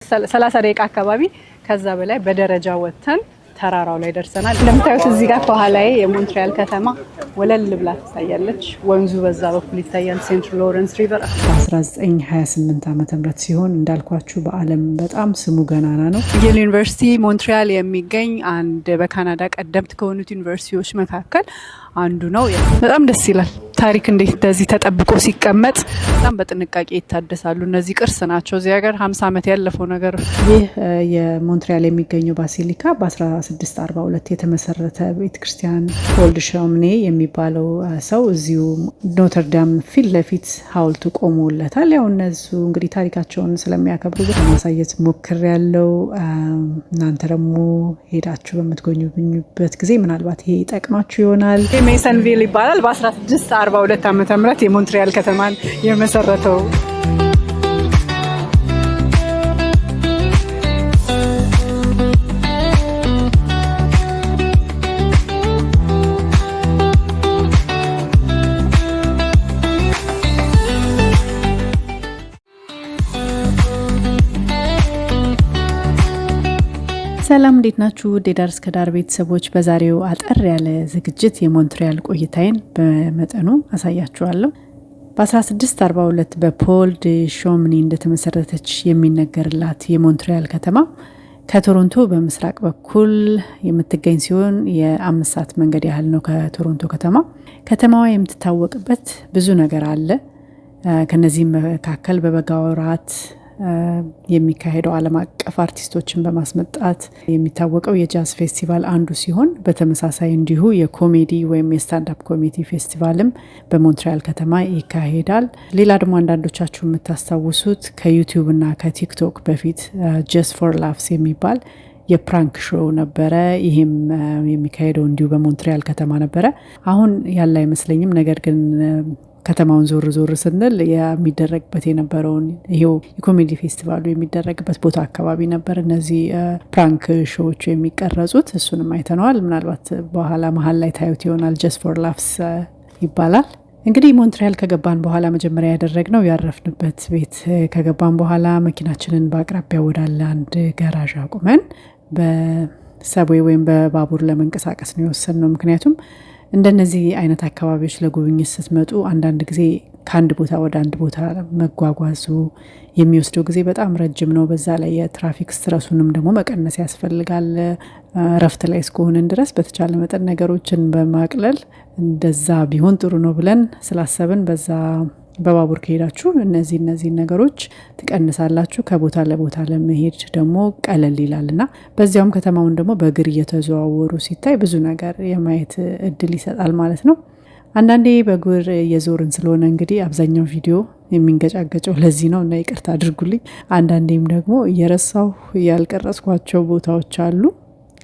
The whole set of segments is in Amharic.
30 ደቂቃ አካባቢ ከዛ በላይ በደረጃ ወጥተን ተራራው ላይ ደርሰናል። እንደምታዩት እዚህ ጋር ከኋላዬ የሞንትሪያል ከተማ ወለል ብላ ትታያለች። ወንዙ በዛ በኩል ይታያል። ሴንት ሎረንስ ሪቨር 1928 ዓመተ ምህረት ሲሆን እንዳልኳችሁ በዓለም በጣም ስሙ ገናና ነው። የል ዩኒቨርሲቲ ሞንትሪያል የሚገኝ አንድ በካናዳ ቀደምት ከሆኑት ዩኒቨርሲቲዎች መካከል አንዱ ነው። በጣም ደስ ይላል። ታሪክ እንዴት እንደዚህ ተጠብቆ ሲቀመጥ በጣም በጥንቃቄ ይታደሳሉ። እነዚህ ቅርስ ናቸው። እዚህ ሀገር 50 ዓመት ያለፈው ነገር። ይህ የሞንትሪያል የሚገኘው ባሲሊካ በ1642 የተመሰረተ ቤተክርስቲያን ፖል ሾምኔ የሚባለው ሰው እዚሁ ኖተርዳም ፊት ለፊት ሐውልቱ ቆሞለታል። ያው እነሱ እንግዲህ ታሪካቸውን ስለሚያከብሩ ለማሳየት ሞክሬያለሁ። እናንተ ደግሞ ሄዳችሁ በምትጎበኙበት ጊዜ ምናልባት ይሄ ይጠቅማችሁ ይሆናል። ሜሰንቪል ይባላል። በ1642 ዓመተ ምህረት የሞንትሪያል ከተማን የመሰረተው ሰላም እንዴት ናችሁ? ዴዳር እስከ ዳር ቤተሰቦች፣ በዛሬው አጠር ያለ ዝግጅት የሞንትሪያል ቆይታዬን በመጠኑ አሳያችኋለሁ። በ1642 በፖል ሾምኔ እንደተመሰረተች የሚነገርላት የሞንትሪያል ከተማ ከቶሮንቶ በምስራቅ በኩል የምትገኝ ሲሆን የ5 ሰዓት መንገድ ያህል ነው ከቶሮንቶ ከተማ። ከተማዋ የምትታወቅበት ብዙ ነገር አለ። ከነዚህም መካከል በበጋ ወራት የሚካሄደው ዓለም አቀፍ አርቲስቶችን በማስመጣት የሚታወቀው የጃዝ ፌስቲቫል አንዱ ሲሆን በተመሳሳይ እንዲሁ የኮሜዲ ወይም የስታንዳፕ ኮሜዲ ፌስቲቫልም በሞንትሪያል ከተማ ይካሄዳል። ሌላ ደግሞ አንዳንዶቻችሁ የምታስታውሱት ከዩቲዩብ እና ከቲክቶክ በፊት ጀስት ፎር ላፍስ የሚባል የፕራንክ ሾው ነበረ። ይህም የሚካሄደው እንዲሁ በሞንትሪያል ከተማ ነበረ። አሁን ያለ አይመስለኝም። ነገር ግን ከተማውን ዞር ዞር ስንል የሚደረግበት የነበረውን ይሄው የኮሜዲ ፌስቲቫሉ የሚደረግበት ቦታ አካባቢ ነበር እነዚህ ፕራንክ ሾዎች የሚቀረጹት። እሱንም አይተነዋል። ምናልባት በኋላ መሀል ላይ ታዩት ይሆናል። ጀስት ፎር ላፍስ ይባላል። እንግዲህ ሞንትሪያል ከገባን በኋላ መጀመሪያ ያደረግነው ያረፍንበት ቤት ከገባን በኋላ መኪናችንን በአቅራቢያ ወዳለ አንድ ጋራዥ አቁመን በሰብዌይ ወይም በባቡር ለመንቀሳቀስ ነው የወሰንነው። ምክንያቱም እንደነዚህ አይነት አካባቢዎች ለጉብኝት ስትመጡ አንዳንድ ጊዜ ከአንድ ቦታ ወደ አንድ ቦታ መጓጓዙ የሚወስደው ጊዜ በጣም ረጅም ነው። በዛ ላይ የትራፊክ ስትረሱንም ደግሞ መቀነስ ያስፈልጋል። እረፍት ላይ እስከሆንን ድረስ በተቻለ መጠን ነገሮችን በማቅለል እንደዛ ቢሆን ጥሩ ነው ብለን ስላሰብን በዛ በባቡር ከሄዳችሁ እነዚህ ነገሮች ትቀንሳላችሁ። ከቦታ ለቦታ ለመሄድ ደግሞ ቀለል ይላልና በዚያውም ከተማውን ደግሞ በእግር እየተዘዋወሩ ሲታይ ብዙ ነገር የማየት እድል ይሰጣል ማለት ነው። አንዳንዴ በእግር እየዞርን ስለሆነ እንግዲህ አብዛኛው ቪዲዮ የሚንገጫገጨው ለዚህ ነው እና ይቅርታ አድርጉልኝ። አንዳንዴም ደግሞ እየረሳሁ ያልቀረጽኳቸው ቦታዎች አሉ።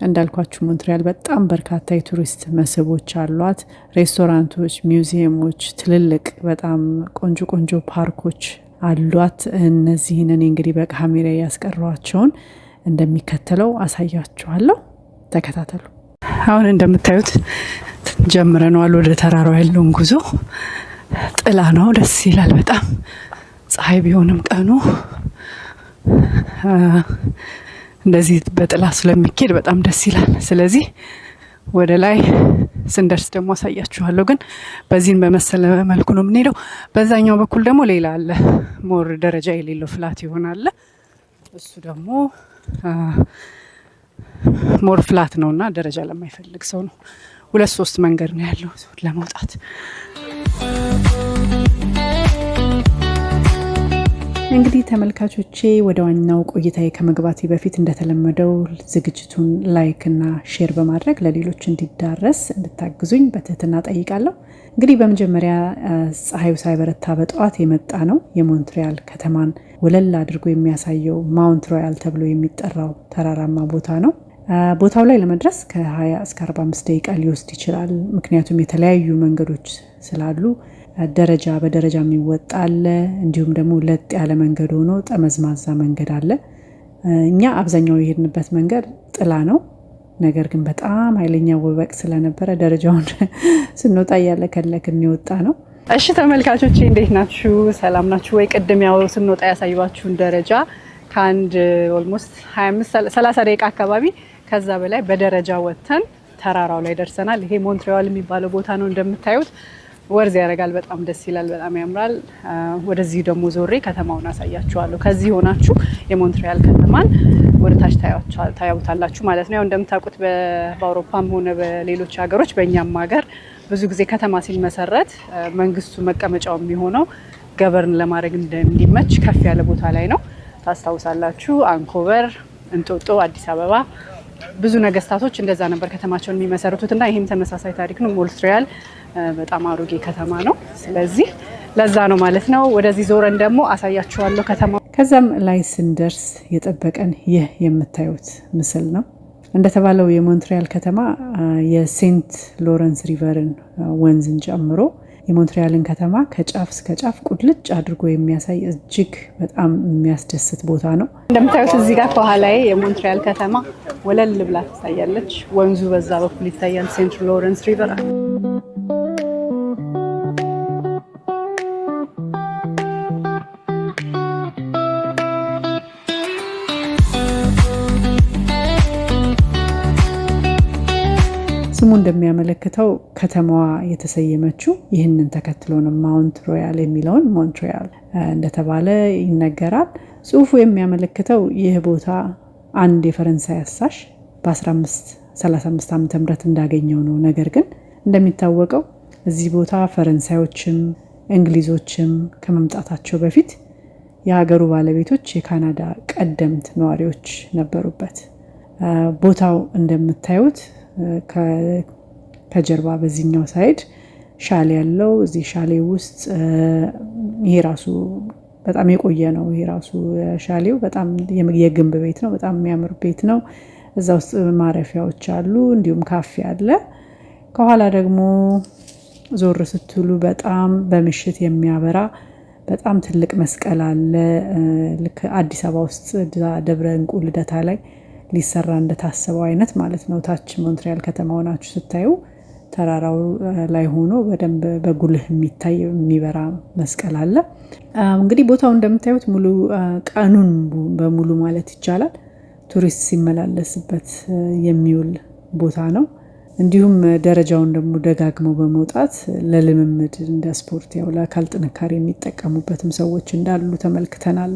እንዳልኳችሁ ሞንትሪያል በጣም በርካታ የቱሪስት መስህቦች አሏት። ሬስቶራንቶች፣ ሚውዚየሞች፣ ትልልቅ በጣም ቆንጆ ፓርኮች አሏት። እነዚህን እኔ እንግዲህ በካሜራ ያስቀሯቸውን እንደሚከተለው አሳያችኋለሁ። ተከታተሉ። አሁን እንደምታዩት ጀምረነዋል። ወደ ተራራው ያለውን ጉዞ ጥላ ነው። ደስ ይላል በጣም ፀሐይ ቢሆንም ቀኑ እንደዚህ በጥላ ስለሚኬድ በጣም ደስ ይላል። ስለዚህ ወደ ላይ ስንደርስ ደግሞ አሳያችኋለሁ። ግን በዚህን በመሰለ መልኩ ነው የምንሄደው። በዛኛው በኩል ደግሞ ሌላ አለ፣ ሞር ደረጃ የሌለው ፍላት ይሆናል። እሱ ደግሞ ሞር ፍላት ነውና ደረጃ ለማይፈልግ ሰው ነው። 2-3 መንገድ ነው ያለው ለመውጣት። እንግዲህ ተመልካቾቼ ወደ ዋናው ቆይታዬ ከመግባቴ በፊት እንደተለመደው ዝግጅቱን ላይክ እና ሼር በማድረግ ለሌሎች እንዲዳረስ እንድታግዙኝ በትህትና ጠይቃለሁ። እንግዲህ በመጀመሪያ ፀሐዩ ሳይበረታ በጠዋት የመጣ ነው የሞንትሪያል ከተማን ወለል አድርጎ የሚያሳየው ማውንት ሮያል ተብሎ የሚጠራው ተራራማ ቦታ ነው። ቦታው ላይ ለመድረስ ከ20 እስከ 45 ደቂቃ ሊወስድ ይችላል። ምክንያቱም የተለያዩ መንገዶች ስላሉ ደረጃ በደረጃ የሚወጣ አለ። እንዲሁም ደግሞ ለጥ ያለ መንገድ ሆኖ ጠመዝማዛ መንገድ አለ። እኛ አብዛኛው የሄድንበት መንገድ ጥላ ነው። ነገር ግን በጣም ኃይለኛ ወበቅ ስለነበረ ደረጃውን ስንወጣ ያለከለክን የወጣ ነው። እሺ ተመልካቾቼ እንዴት ናችሁ? ሰላም ናችሁ ወይ? ቅድም ያው ስንወጣ ያሳዩዋችሁን ደረጃ ከአንድ ኦልሞስት 25-30 ደቂቃ አካባቢ ከዛ በላይ በደረጃ ወጥተን ተራራው ላይ ደርሰናል። ይሄ ሞንትሪያል የሚባለው ቦታ ነው። እንደምታዩት ወርዝ ያደርጋል። በጣም ደስ ይላል። በጣም ያምራል። ወደዚህ ደግሞ ዞሬ ከተማውን አሳያችኋለሁ። ከዚህ ሆናችሁ የሞንትሪያል ከተማን ወደታች ታያዩታላችሁ ማለት ነው። ያው እንደምታውቁት በአውሮፓም ሆነ በሌሎች ሀገሮች በእኛም ሀገር ብዙ ጊዜ ከተማ ሲመሰረት መንግስቱ መቀመጫው የሚሆነው ገበርን ለማድረግ እንዲመች ከፍ ያለ ቦታ ላይ ነው። ታስታውሳላችሁ አንኮበር፣ እንጦጦ፣ አዲስ አበባ ብዙ ነገስታቶች እንደዛ ነበር ከተማቸውን የሚመሰርቱትና ይሄም ተመሳሳይ ታሪክ ነው። ሞንትሪያል በጣም አሮጌ ከተማ ነው። ስለዚህ ለዛ ነው ማለት ነው። ወደዚህ ዞረን ደግሞ አሳያችኋለሁ ከተማ። ከዛም ላይ ስንደርስ የጠበቀን ይህ የምታዩት ምስል ነው። እንደተባለው የሞንትሪያል ከተማ የሴንት ሎረንስ ሪቨርን ወንዝን ጨምሮ የሞንትሪያልን ከተማ ከጫፍ እስከ ጫፍ ቁልጭ አድርጎ የሚያሳይ እጅግ በጣም የሚያስደስት ቦታ ነው። እንደምታዩት እዚህ ጋር ከኋላዬ የሞንትሪያል ከተማ ወለል ብላ ትታያለች። ወንዙ በዛ በኩል ይታያል። ሴንት ሎረንስ ሪቨር ስሙ እንደሚያመለክተው ከተማዋ የተሰየመችው ይህንን ተከትሎ ነው። ማውንት ሮያል የሚለውን ሞንትሪያል እንደተባለ ይነገራል። ጽሑፉ የሚያመለክተው ይህ ቦታ አንድ የፈረንሳይ አሳሽ በ1535 ዓ.ም እንዳገኘው ነው። ነገር ግን እንደሚታወቀው እዚህ ቦታ ፈረንሳዮችም እንግሊዞችም ከመምጣታቸው በፊት የሀገሩ ባለቤቶች የካናዳ ቀደምት ነዋሪዎች ነበሩበት። ቦታው እንደምታዩት ከጀርባ በዚህኛው ሳይድ ሻሌ ያለው እዚህ ሻሌ ውስጥ ይሄ ራሱ በጣም የቆየ ነው። ይሄ ራሱ ሻሌው በጣም የግንብ ቤት ነው። በጣም የሚያምር ቤት ነው። እዛ ውስጥ ማረፊያዎች አሉ፣ እንዲሁም ካፌ አለ። ከኋላ ደግሞ ዞር ስትሉ በጣም በምሽት የሚያበራ በጣም ትልቅ መስቀል አለ። ልክ አዲስ አበባ ውስጥ ደብረ እንቁ ልደታ ላይ ሊሰራ እንደታሰበው አይነት ማለት ነው። ታች ሞንትሪያል ከተማ ሆናችሁ ስታዩ ተራራው ላይ ሆኖ በደንብ በጉልህ የሚታይ የሚበራ መስቀል አለ። እንግዲህ ቦታው እንደምታዩት ሙሉ ቀኑን በሙሉ ማለት ይቻላል ቱሪስት ሲመላለስበት የሚውል ቦታ ነው። እንዲሁም ደረጃውን ደግሞ ደጋግመው በመውጣት ለልምምድ እንደ ስፖርት ያው ለአካል ጥንካሬ የሚጠቀሙበትም ሰዎች እንዳሉ ተመልክተናል።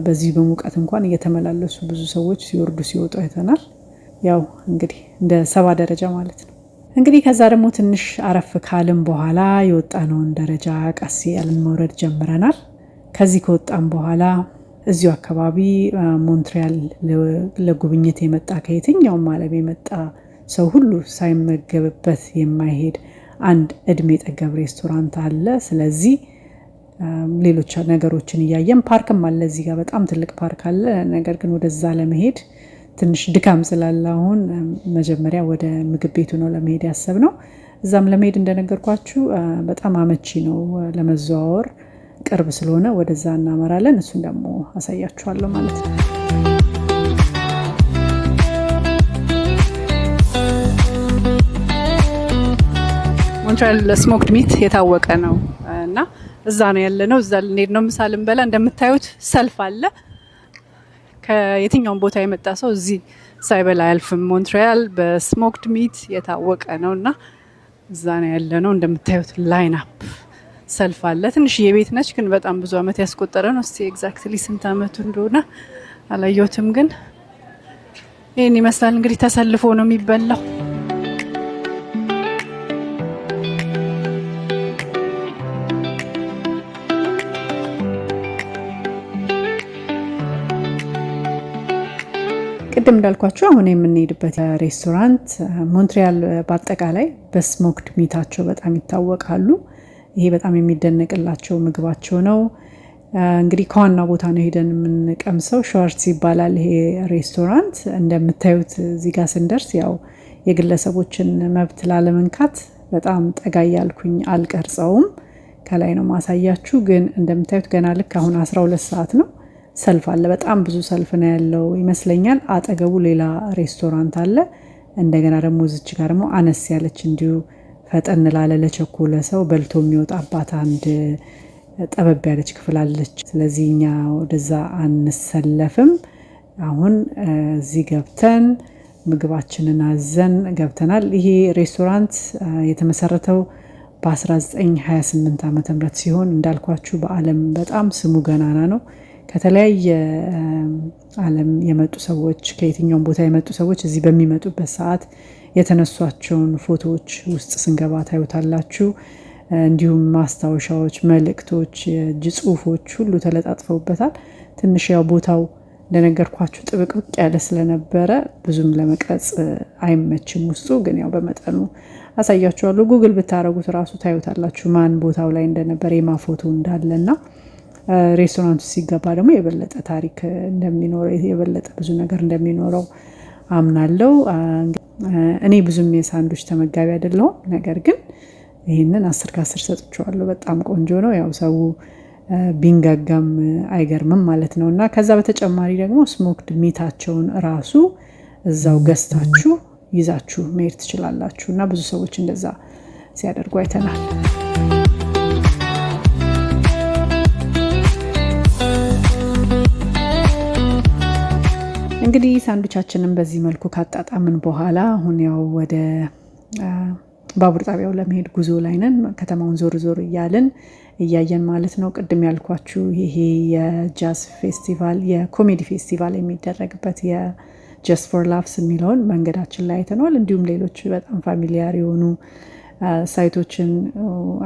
በዚህ በሙቀት እንኳን እየተመላለሱ ብዙ ሰዎች ሲወርዱ ሲወጡ አይተናል። ያው እንግዲህ እንደ 70 ደረጃ ማለት ነው። እንግዲህ ከዛ ደግሞ ትንሽ አረፍ ካልን በኋላ የወጣነውን ደረጃ ቀስ ያልን መውረድ ጀምረናል። ከዚህ ከወጣን በኋላ እዚሁ አካባቢ ሞንትሪያል ለጉብኝት የመጣ ከየትኛውም ዓለም የመጣ ሰው ሁሉ ሳይመገብበት የማይሄድ አንድ እድሜ ጠገብ ሬስቶራንት አለ። ስለዚህ ሌሎች ነገሮችን እያየን ፓርክም አለ። እዚህ ጋር በጣም ትልቅ ፓርክ አለ። ነገር ግን ወደዛ ለመሄድ ትንሽ ድካም ስላለ አሁን መጀመሪያ ወደ ምግብ ቤቱ ነው ለመሄድ ያሰብነው። እዛም ለመሄድ እንደነገርኳችሁ በጣም አመቺ ነው ለመዘዋወር፣ ቅርብ ስለሆነ ወደዛ እናመራለን። እሱን ደግሞ አሳያችኋለሁ ማለት ነው። ሞንትሪያል ስሞክድ ሚት የታወቀ ነው እና እዛ ነው ያለነው። እዛ ልንሄድ ነው ምሳ ልንበላ። እንደምታዩት ሰልፍ አለ። ከየትኛውም ቦታ የመጣ ሰው እዚህ ሳይበላ አያልፍም። ሞንትሪያል በስሞክድ ሚት የታወቀ ነው እና እዛ ነው ያለነው። እንደምታዩት ላይን አፕ ሰልፍ አለ። ትንሽ የቤት ነች ግን በጣም ብዙ አመት ያስቆጠረ ነው። እስቲ ኤግዛክትሊ ስንት አመቱ እንደሆነ አላየሁትም፣ ግን ይህን ይመስላል። እንግዲህ ተሰልፎ ነው የሚበላው። ቅድም እንዳልኳችሁ አሁን የምንሄድበት ሬስቶራንት ሞንትሪያል በአጠቃላይ በስሞክድ ሚታቸው በጣም ይታወቃሉ። ይሄ በጣም የሚደነቅላቸው ምግባቸው ነው። እንግዲህ ከዋና ቦታ ነው ሄደን የምንቀምሰው። ሾርትስ ይባላል ይሄ ሬስቶራንት። እንደምታዩት እዚህ ጋር ስንደርስ ያው የግለሰቦችን መብት ላለመንካት በጣም ጠጋ ያልኩኝ አልቀርጸውም። ከላይ ነው ማሳያችሁ። ግን እንደምታዩት ገና ልክ አሁን 12 ሰዓት ነው። ሰልፍ አለ። በጣም ብዙ ሰልፍ ነው ያለው ይመስለኛል። አጠገቡ ሌላ ሬስቶራንት አለ። እንደገና ደግሞ እዚች ጋር ደግሞ አነስ ያለች እንዲሁ ፈጠን ላለ ለቸኮለ ሰው በልቶ የሚወጣባት አንድ ጠበብ ያለች ክፍል አለች። ስለዚህ እኛ ወደዛ አንሰለፍም። አሁን እዚህ ገብተን ምግባችንን አዘን ገብተናል። ይሄ ሬስቶራንት የተመሰረተው በ1928 ዓመተ ምህረት ሲሆን እንዳልኳችሁ በዓለም በጣም ስሙ ገናና ነው። ከተለያየ ዓለም የመጡ ሰዎች ከየትኛውም ቦታ የመጡ ሰዎች እዚህ በሚመጡበት ሰዓት የተነሷቸውን ፎቶዎች ውስጥ ስንገባ ታዩታላችሁ። እንዲሁም ማስታወሻዎች፣ መልእክቶች፣ የእጅ ጽሁፎች ሁሉ ተለጣጥፈውበታል። ትንሽ ያው ቦታው እንደነገርኳችሁ ጥብቅብቅ ያለ ስለነበረ ብዙም ለመቅረጽ አይመችም። ውስጡ ግን ያው በመጠኑ አሳያችኋለሁ። ጉግል ብታረጉት ራሱ ታዩታላችሁ ማን ቦታው ላይ እንደነበረ የማ ፎቶ እንዳለና ሬስቶራንቱ ሲገባ ደግሞ የበለጠ ታሪክ እንደሚኖረው የበለጠ ብዙ ነገር እንደሚኖረው አምናለሁ። እኔ ብዙም የሳንዱች ተመጋቢ አይደለሁም፣ ነገር ግን ይህንን 10 ከ10 ሰጥቼዋለሁ። በጣም ቆንጆ ነው። ያው ሰው ቢንጋጋም አይገርምም ማለት ነው። እና ከዛ በተጨማሪ ደግሞ ስሞክድ ሚታቸውን ራሱ እዛው ገዝታችሁ ይዛችሁ መሄድ ትችላላችሁ። እና ብዙ ሰዎች እንደዛ ሲያደርጉ አይተናል። እንግዲህ ሳንዱቻችንን በዚህ መልኩ ካጣጣምን በኋላ አሁን ያው ወደ ባቡር ጣቢያው ለመሄድ ጉዞ ላይ ነን። ከተማውን ዞር ዞር እያየን ማለት ነው። ቅድም ያልኳችሁ ይሄ የጃዝ ፌስቲቫል የኮሜዲ ፌስቲቫል የሚደረግበት የጀስት ፎር ላፍስ የሚለውን መንገዳችን ላይ አይተናል። እንዲሁም ሌሎች በጣም ፋሚሊያር የሆኑ ሳይቶችን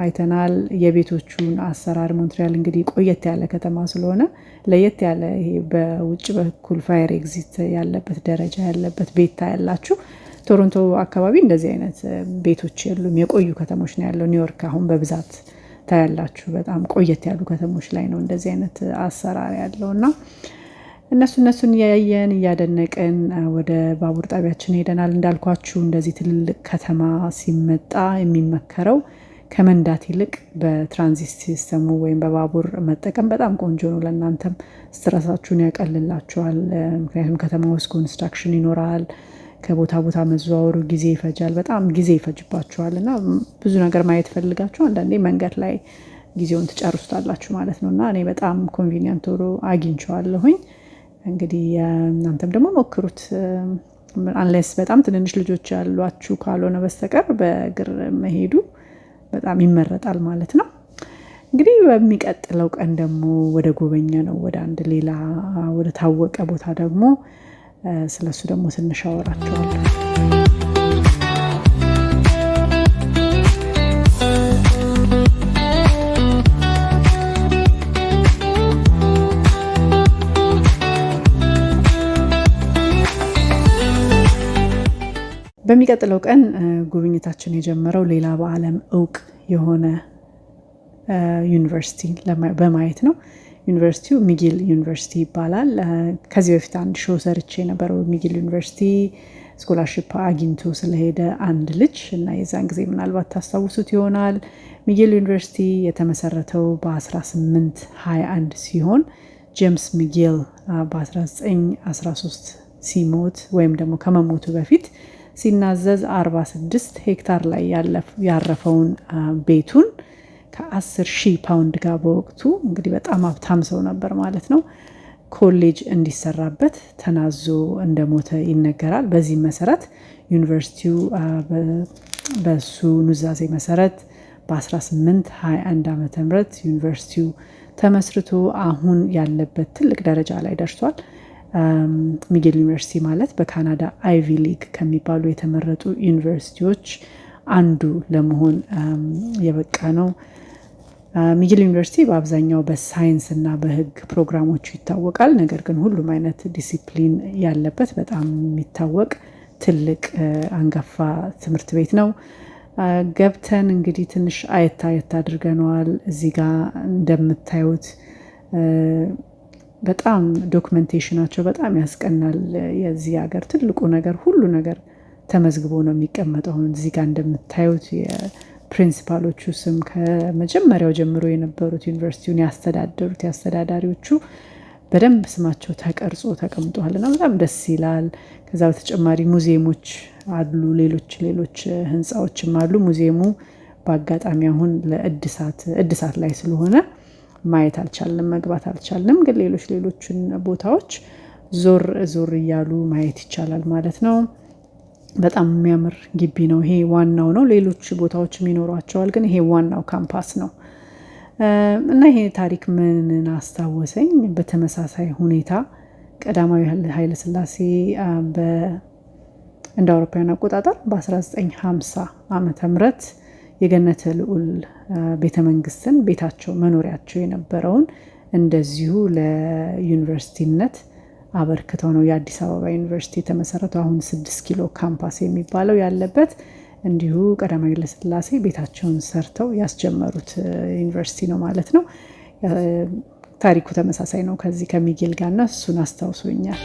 አይተናል። የቤቶቹን አሰራር ሞንትሪያል እንግዲህ ቆየት ያለ ከተማ ስለሆነ ለየት ያለ ይሄ በውጭ በኩል ፋየር ኤግዚት ያለበት ደረጃ ያለበት ቤት ታያላችሁ። ቶሮንቶ አካባቢ እንደዚህ አይነት ቤቶች የሉም። የቆዩ ከተሞች ነው ያለው። ኒውዮርክ አሁን በብዛት ታያላችሁ። በጣም ቆየት ያሉ ከተሞች ላይ ነው እንደዚህ አይነት አሰራር ያለው እና እነሱን እያየን እያደነቅን ወደ ባቡር ጣቢያችን ሄደናል። እንዳልኳችሁ እንደዚህ ትልልቅ ከተማ ሲመጣ የሚመከረው ከመንዳት ይልቅ በትራንዚት ሲስተሙ ወይም በባቡር መጠቀም በጣም ቆንጆ ነው። ለእናንተም ስትረሳችሁን ያቀልላችኋል። ምክንያቱም ከተማ ውስጥ ኮንስትራክሽን ይኖራል። ከቦታ ቦታ መዘዋወሩ ጊዜ ይፈጃል። በጣም ጊዜ ይፈጅባችኋል እና ብዙ ነገር ማየት ፈልጋችሁ አንዳንዴ መንገድ ላይ ጊዜውን ትጨርሱታላችሁ ማለት ነው እና እኔ በጣም ኮንቪኒየንት ሆኖ አግኝቼዋለሁኝ። እንግዲህ እናንተም ደግሞ ሞክሩት። አንሌስ በጣም ትንንሽ ልጆች ያሏችሁ ካልሆነ በስተቀር በእግር መሄዱ በጣም ይመረጣል ማለት ነው። እንግዲህ በሚቀጥለው ቀን ደግሞ ወደ ጎበኛ ነው ወደ አንድ ሌላ ወደ ታወቀ ቦታ ደግሞ ስለሱ ደግሞ ትንሽ አወራቸዋለሁ። በሚቀጥለው ቀን ጉብኝታችን የጀመረው ሌላ በዓለም እውቅ የሆነ ዩኒቨርሲቲ በማየት ነው። ዩኒቨርሲቲው ሚጊል ዩኒቨርሲቲ ይባላል። ከዚህ በፊት አንድ ሾው ሰርቼ የነበረው ሚጊል ዩኒቨርሲቲ ስኮላርሽፕ አግኝቶ ስለሄደ አንድ ልጅ እና የዛን ጊዜ ምናልባት ታስታውሱት ይሆናል። ሚጊል ዩኒቨርሲቲ የተመሰረተው በ1821 ሲሆን ጄምስ ሚጊል በ1913 ሲሞት ወይም ደግሞ ከመሞቱ በፊት ሲናዘዝ 46 ሄክታር ላይ ያረፈውን ቤቱን ከ10,000 ፓውንድ ጋር በወቅቱ እንግዲህ በጣም ሀብታም ሰው ነበር ማለት ነው ኮሌጅ እንዲሰራበት ተናዞ እንደሞተ ይነገራል። በዚህ መሰረት ዩኒቨርሲቲው በሱ ኑዛዜ መሰረት በ1821 ዓመተ ምህረት ዩኒቨርሲቲው ተመስርቶ አሁን ያለበት ትልቅ ደረጃ ላይ ደርሷል። ሚጊል ዩኒቨርሲቲ ማለት በካናዳ አይቪ ሊግ ከሚባሉ የተመረጡ ዩኒቨርሲቲዎች አንዱ ለመሆን የበቃ ነው። ሚጊል ዩኒቨርሲቲ በአብዛኛው በሳይንስ እና በሕግ ፕሮግራሞቹ ይታወቃል። ነገር ግን ሁሉም አይነት ዲሲፕሊን ያለበት በጣም የሚታወቅ ትልቅ አንጋፋ ትምህርት ቤት ነው። ገብተን እንግዲህ ትንሽ አየት አድርገነዋል። እዚህ ጋር እንደምታዩት በጣም ዶክመንቴሽናቸው በጣም ያስቀናል። የዚህ ሀገር ትልቁ ነገር ሁሉ ነገር ተመዝግቦ ነው የሚቀመጠው። እዚህ ጋር እንደምታዩት የፕሪንሲፓሎቹ ስም ከመጀመሪያው ጀምሮ የነበሩት ዩኒቨርሲቲውን ያስተዳደሩት የአስተዳዳሪዎቹ በደንብ ስማቸው ተቀርጾ ተቀምጧል እና በጣም ደስ ይላል። ከዛ በተጨማሪ ሙዚየሞች አሉ፣ ሌሎች ህንፃዎችም አሉ። ሙዚየሙ በአጋጣሚ አሁን ለእድሳት ላይ ስለሆነ ማየት አልቻልንም፣ መግባት አልቻልንም። ግን ሌሎችን ቦታዎች ዞር እያሉ ማየት ይቻላል ማለት ነው። በጣም የሚያምር ግቢ ነው። ይሄ ዋናው ነው። ሌሎች ቦታዎችም ይኖሯቸዋል፣ ግን ይሄ ዋናው ካምፓስ ነው እና ይሄ ታሪክ ምን አስታወሰኝ? በተመሳሳይ ሁኔታ ቀዳማዊ ኃይለ ሥላሴ እንደ አውሮፓውያን አቆጣጠር በ1950 ዓመተ ምህረት የገነተ ልዑል ቤተመንግስትን ቤታቸው መኖሪያቸው የነበረውን እንደዚሁ ለዩኒቨርሲቲነት አበርክተው ነው የአዲስ አበባ ዩኒቨርሲቲ የተመሰረተው። አሁን 6 ኪሎ ካምፓስ የሚባለው ያለበት እንዲሁ ቀዳማዊ ኃይለ ሥላሴ ቤታቸውን ሰርተው ያስጀመሩት ዩኒቨርሲቲ ነው ማለት ነው። ታሪኩ ተመሳሳይ ነው ከዚህ ከሚጌል ጋርና እሱን አስታውሶኛል።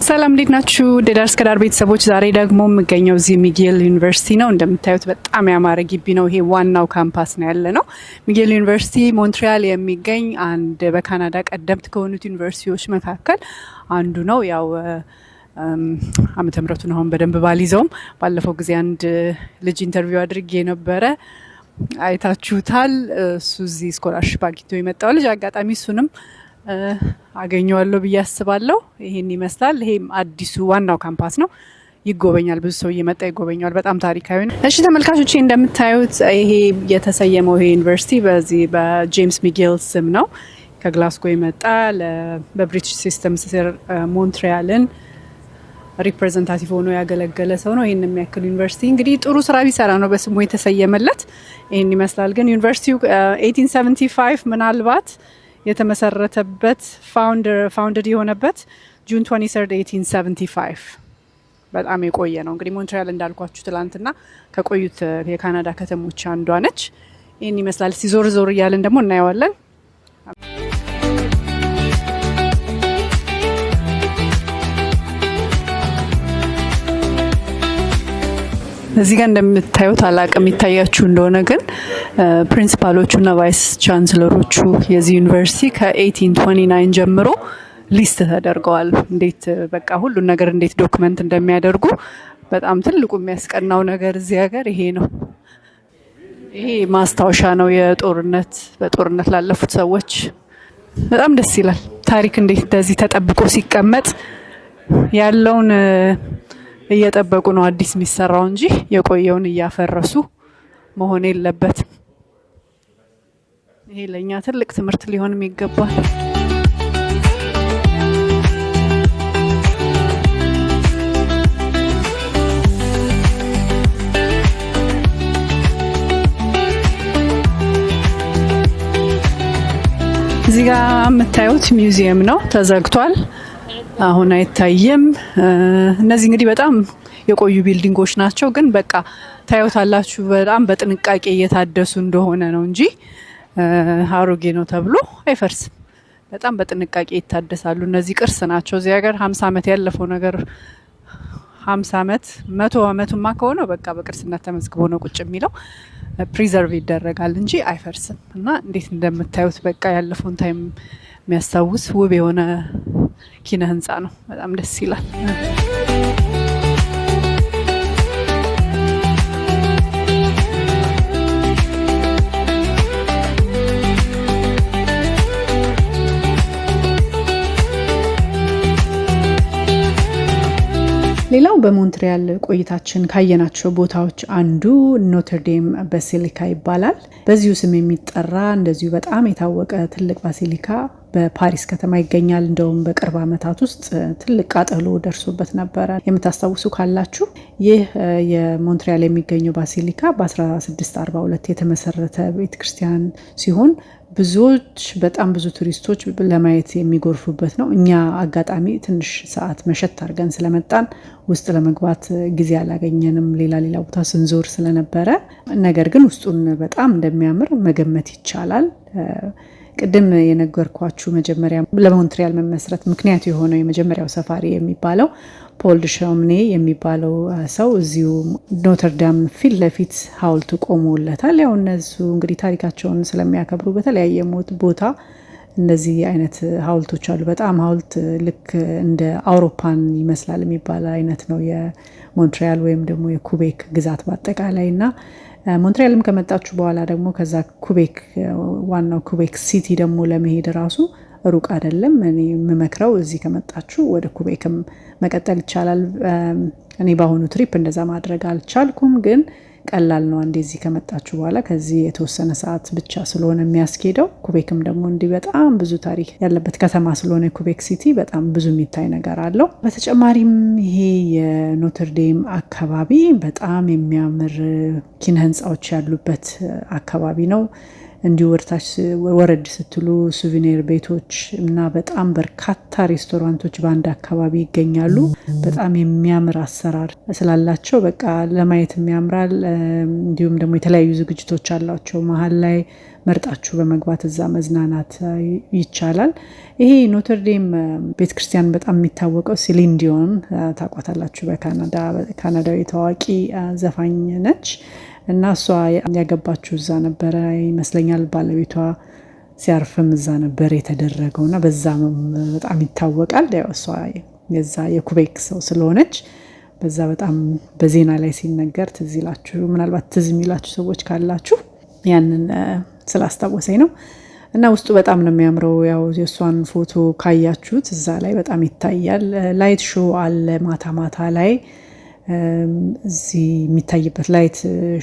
ሰላም እንዴት ናችሁ? ዴዳር እስከ ዳር ቤተሰቦች፣ ዛሬ ደግሞ የምገኘው እዚህ ሚጌል ዩኒቨርሲቲ ነው። እንደምታዩት በጣም ያማረ ግቢ ነው። ይሄ ዋናው ካምፓስ ነው ያለ ነው። ሚጌል ዩኒቨርሲቲ ሞንትሪያል የሚገኝ አንድ በካናዳ ቀደምት ከሆኑት ዩኒቨርሲቲዎች መካከል አንዱ ነው። ያው ዓመተ ምሕረቱን አሁን በደንብ ባልይዘውም ባለፈው ጊዜ አንድ ልጅ ኢንተርቪው አድርጌ ነበረ፣ አይታችሁታል። እሱ እዚህ ስኮላርሺፕ አግኝቶ የመጣው ልጅ አጋጣሚ እሱንም አገኘዋለሁ ብዬ አስባለሁ። ይሄን ይመስላል። ይሄም አዲሱ ዋናው ካምፓስ ነው። ይጎበኛል፣ ብዙ ሰው እየመጣ ይጎበኛል። በጣም ታሪካዊ ነው። እሺ ተመልካቾች እንደምታዩት ይሄ የተሰየመው ይሄ ዩኒቨርሲቲ በዚህ በጄምስ ሚጌል ስም ነው። ከግላስጎ የመጣ በብሪቲሽ ሲስተም ስር ሞንትሪያልን ሪፕሬዘንታቲቭ ሆኖ ያገለገለ ሰው ነው። ይሄን የሚያክል ዩኒቨርሲቲ እንግዲህ ጥሩ ስራ ቢሰራ ነው በስሙ የተሰየመለት። ይሄን ይመስላል። ግን ዩኒቨርሲቲው 1875 ምናልባት የተመሰረተበት ፋውንደድ የሆነበት ጁን 23 1875 በጣም የቆየ ነው። እንግዲህ ሞንትሪያል እንዳልኳችሁ ትላንትና ከቆዩት የካናዳ ከተሞች አንዷ ነች። ይህን ይመስላል። እስቲ ዞር እያለን ደግሞ እናየዋለን። እዚህ ጋር እንደምታዩት አላቅም ይታያችሁ እንደሆነ ግን ፕሪንሲፓሎቹና ቫይስ ቻንስለሮቹ የዚህ ዩኒቨርሲቲ ከ1829 ጀምሮ ሊስት ተደርገዋል። እንዴት በቃ ሁሉን ነገር እንዴት ዶክመንት እንደሚያደርጉ በጣም ትልቁ የሚያስቀናው ነገር እዚህ ሀገር ይሄ ነው። ይሄ ማስታወሻ ነው በጦርነት ላለፉት ሰዎች። በጣም ደስ ይላል። ታሪክ እንዴት እንደዚህ ተጠብቆ ሲቀመጥ ያለውን እየጠበቁ ነው አዲስ የሚሰራው እንጂ የቆየውን እያፈረሱ መሆን የለበትም። ይሄ ለኛ ትልቅ ትምህርት ሊሆንም ይገባል። እዚህ ጋር የምታዩት ሚውዚየም ነው፣ ተዘግቷል። አሁን አይታይም። እነዚህ እንግዲህ በጣም የቆዩ ቢልዲንጎች ናቸው፣ ግን በቃ ታዩታላችሁ በጣም በጥንቃቄ እየታደሱ እንደሆነ ነው እንጂ አሮጌ ነው ተብሎ አይፈርስም። በጣም በጥንቃቄ ይታደሳሉ። እነዚህ ቅርስ ናቸው። እዚህ ሀገር 50 ዓመት ያለፈው ነገር 50 ዓመት 100 ዓመቱማ ከሆነ በቃ በቅርስነት ተመዝግቦ ነው ቁጭ የሚለው። ፕሪዘርቭ ይደረጋል እንጂ አይፈርስም። እና እንዴት እንደምታዩት በቃ ያለፈውን ታይም የሚያስታውስ ውብ የሆነ ኪነ ህንጻ ነው። በጣም ደስ ይላል። ሌላው በሞንትሪያል ቆይታችን ካየናቸው ቦታዎች አንዱ ኖተርዴም ባሲሊካ ይባላል። በዚሁ ስም የሚጠራ እንደዚሁ በጣም የታወቀ ትልቅ ባሲሊካ በፓሪስ ከተማ ይገኛል። እንደውም በቅርብ ዓመታት ውስጥ ትልቅ ቃጠሎ ደርሶበት ነበረ። የምታስታውሱ ካላችሁ ይህ የሞንትሪያል የሚገኘው ባሲሊካ በ1642 የተመሰረተ ቤተክርስቲያን ሲሆን ብዙዎች በጣም ብዙ ቱሪስቶች ለማየት የሚጎርፉበት ነው። እኛ አጋጣሚ ትንሽ ሰዓት መሸት አድርገን ስለመጣን ውስጥ ለመግባት ጊዜ አላገኘንም፣ ሌላ ቦታ ስንዞር ስለነበረ። ነገር ግን ውስጡን በጣም እንደሚያምር መገመት ይቻላል። ቅድም የነገርኳችሁ መጀመሪያ ለሞንትሪያል መመስረት ምክንያት የሆነው የመጀመሪያው ሰፋሪ የሚባለው ፖል ደ ሾምኔ የሚባለው ሰው እዚሁ ኖተርዳም ፊት ለፊት ሐውልቱ ቆሞለታል። ያው እነሱ እንግዲህ ታሪካቸውን ስለሚያከብሩ በተለያየ ቦታ እንደዚህ አይነት ሐውልቶች አሉ። በጣም ሐውልት ልክ እንደ አውሮፓን ይመስላል የሚባል አይነት ነው የሞንትሪያል ወይም ደግሞ የኩቤክ ግዛት በአጠቃላይ እና ሞንትሪያልም ከመጣችሁ በኋላ ደግሞ ከዛ ኩቤክ ዋናው ኩቤክ ሲቲ ደግሞ ለመሄድ ራሱ ሩቅ አይደለም። እኔ የምመክረው እዚህ ከመጣችሁ ወደ ኩቤክም መቀጠል ይቻላል። እኔ በአሁኑ ትሪፕ እንደዛ ማድረግ አልቻልኩም፣ ግን ቀላል ነው። አንዴ እዚህ ከመጣችሁ በኋላ ከዚህ የተወሰነ ሰዓት ብቻ ስለሆነ የሚያስኬደው። ኩቤክም ደግሞ እንዲህ በጣም ብዙ ታሪክ ያለበት ከተማ ስለሆነ ኩቤክ ሲቲ በጣም ብዙ የሚታይ ነገር አለው። በተጨማሪም ይሄ የኖተርዴም አካባቢ በጣም የሚያምር ኪነ ህንፃዎች ያሉበት አካባቢ ነው። እንዲሁ ወርታች ወረድ ስትሉ ሱቪኒር ቤቶች እና በጣም በርካታ ሬስቶራንቶች በአንድ አካባቢ ይገኛሉ። በጣም የሚያምር አሰራር ስላላቸው በቃ ለማየት የሚያምራል። እንዲሁም ደግሞ የተለያዩ ዝግጅቶች አላቸው። መሀል ላይ መርጣችሁ በመግባት እዛ መዝናናት ይቻላል። ይሄ ኖተርዴም ቤተክርስቲያን በጣም የሚታወቀው ሴሊን ዲዮን ታቋታላችሁ። በካናዳዊ ታዋቂ ዘፋኝ ነች እና እሷ ያገባችው እዛ ነበረ ይመስለኛል። ባለቤቷ ሲያርፍም እዛ ነበር የተደረገው እና በዛ በጣም ይታወቃል። ያው እሷ የዛ የኩቤክ ሰው ስለሆነች በዛ በጣም በዜና ላይ ሲነገር ትዝ ይላችሁ፣ ምናልባት ትዝ የሚላችሁ ሰዎች ካላችሁ ያንን ስላስታወሰኝ ነው። እና ውስጡ በጣም ነው የሚያምረው። ያው የእሷን ፎቶ ካያችሁት እዛ ላይ በጣም ይታያል። ላይት ሾው አለ ማታ ማታ ላይ እዚህ የሚታይበት ላይት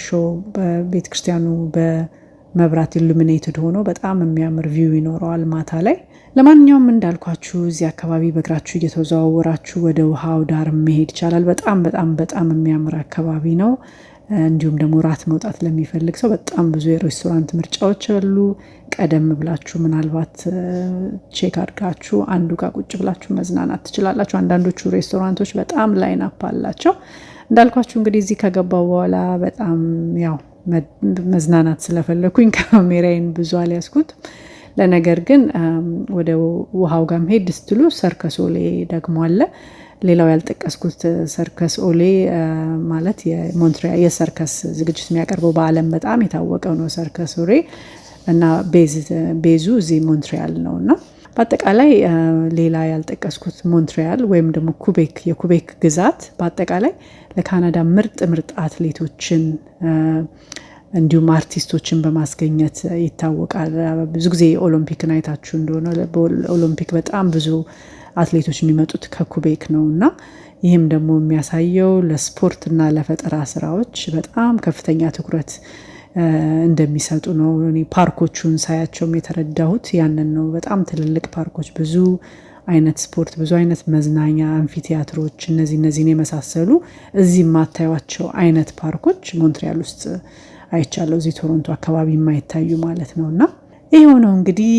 ሾው በቤተ ክርስቲያኑ በመብራት ኢሉሚኔትድ ሆኖ በጣም የሚያምር ቪው ይኖረዋል ማታ ላይ። ለማንኛውም እንዳልኳችሁ እዚህ አካባቢ በእግራችሁ እየተዘዋወራችሁ ወደ ውሃው ዳር መሄድ ይቻላል። በጣም በጣም በጣም የሚያምር አካባቢ ነው። እንዲሁም ደግሞ ራት መውጣት ለሚፈልግ ሰው በጣም ብዙ የሬስቶራንት ምርጫዎች አሉ። ቀደም ብላችሁ ምናልባት ቼክ አድርጋችሁ አንዱ ጋር ቁጭ ብላችሁ መዝናናት ትችላላችሁ። አንዳንዶቹ ሬስቶራንቶች በጣም ላይን አፕ አላቸው። እንዳልኳችሁ እንግዲህ እዚህ ከገባው በኋላ በጣም ያው መዝናናት ስለፈለኩኝ ካሜራዬን ብዙ አልያዝኩት። ለነገር ግን ወደ ውሃው ጋር መሄድ ስትሉ ሰርከስ ኦሌ ደግሞ አለ። ሌላው ያልጠቀስኩት ሰርከስ ኦሌ ማለት የሞንትሪያል የሰርከስ ዝግጅት የሚያቀርበው በዓለም በጣም የታወቀው ነው ሰርከስ ኦሌ እና ቤዙ እዚህ ሞንትሪያል ነው። እና በአጠቃላይ ሌላ ያልጠቀስኩት ሞንትሪያል ወይም ደግሞ ኩቤክ የኩቤክ ግዛት በአጠቃላይ ለካናዳ ምርጥ አትሌቶችን እንዲሁም አርቲስቶችን በማስገኘት ይታወቃል። ብዙ ጊዜ ኦሎምፒክን አይታችሁ እንደሆነ በኦሎምፒክ በጣም ብዙ አትሌቶች የሚመጡት ከኩቤክ ነው እና ይህም ደግሞ የሚያሳየው ለስፖርትና ለፈጠራ ስራዎች በጣም ከፍተኛ ትኩረት እንደሚሰጡ ነው። እኔ ፓርኮቹን ሳያቸውም የተረዳሁት ያንን ነው። በጣም ትልልቅ ፓርኮች፣ ብዙ አይነት ስፖርት፣ ብዙ አይነት መዝናኛ፣ አምፊቲያትሮች፣ እነዚህን የመሳሰሉ እዚህ የማታዩቸው አይነት ፓርኮች ሞንትሪያል ውስጥ አይቻለሁ። እዚህ ቶሮንቶ አካባቢ የማይታዩ ማለት ነው። እና ይህ ሆነው እንግዲህ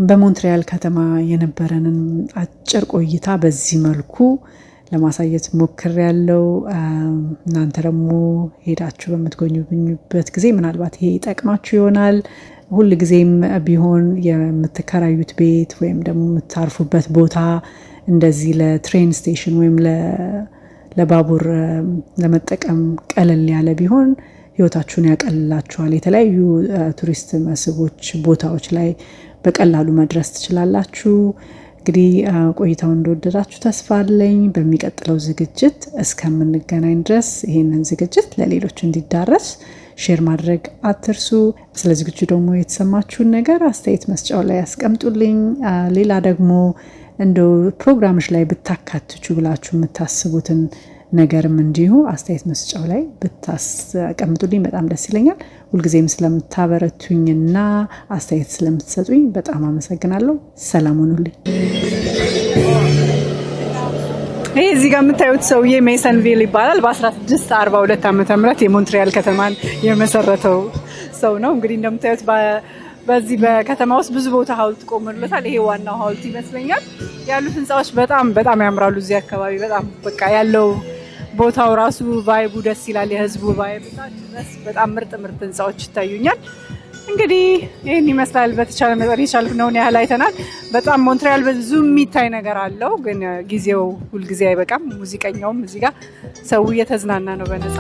በሞንትሪያል ከተማ የነበረንን አጭር ቆይታ በዚህ መልኩ ለማሳየት ሞክሬያለሁ። እናንተ ደግሞ ሄዳችሁ በምትጎበኙበት ጊዜ ምናልባት ይሄ ይጠቅማችሁ ይሆናል። ሁል ጊዜም ቢሆን የምትከራዩት ቤት ወይም ደግሞ የምታርፉበት ቦታ እንደዚህ ለትሬን ስቴሽን ወይም ለባቡር ለመጠቀም ቀለል ያለ ቢሆን ህይወታችሁን ያቀልላችኋል። የተለያዩ ቱሪስት መስህቦች ቦታዎች ላይ በቀላሉ መድረስ ትችላላችሁ። እንግዲህ ቆይታውን እንደወደዳችሁ ተስፋ አለኝ። በሚቀጥለው ዝግጅት እስከምንገናኝ ድረስ ይህንን ዝግጅት ለሌሎች እንዲዳረስ ሼር ማድረግ አትርሱ። ስለ ዝግጅቱ ደግሞ የተሰማችሁን ነገር አስተያየት መስጫው ላይ ያስቀምጡልኝ። ሌላ ደግሞ እንደው ፕሮግራምሽ ላይ ብታካትቹ ብላችሁ የምታስቡትን ነገርም እንዲሁ አስተያየት መስጫው ላይ ብታስቀምጡልኝ በጣም ደስ ይለኛል። ሁልጊዜም ስለምታበረቱኝና አስተያየት ስለምትሰጡኝ በጣም አመሰግናለሁ። ሰላም ሁኑልኝ። ይሄ እዚህ ጋር የምታዩት ሰውዬ ሜሰንቪል ይባላል። በ1642 ዓ.ም የሞንትሪያል ከተማን የመሰረተው ሰው ነው። እንግዲህ እንደምታዩት በዚህ በከተማ ውስጥ ብዙ ቦታ ሐውልት ቆመለታል። ይሄ ዋናው ሐውልት ይመስለኛል። ያሉት ህንጻዎች በጣም ያምራሉ። እዚህ አካባቢ በጣም በቃ ያለው ቦታው ራሱ ቫይቡ ደስ ይላል። የህዝቡ ቫይብ በጣም ምርጥ ህንጻዎች ይታዩኛል። እንግዲህ ይህን ይመስላል። በተቻለ መጠን የቻልነውን ያህል አይተናል። በጣም ሞንትሪያል ብዙ የሚታይ ነገር አለው፣ ግን ጊዜው ሁልጊዜ አይበቃም። ሙዚቀኛውም እዚህ ጋር ሰው እየተዝናና ነው በነጻ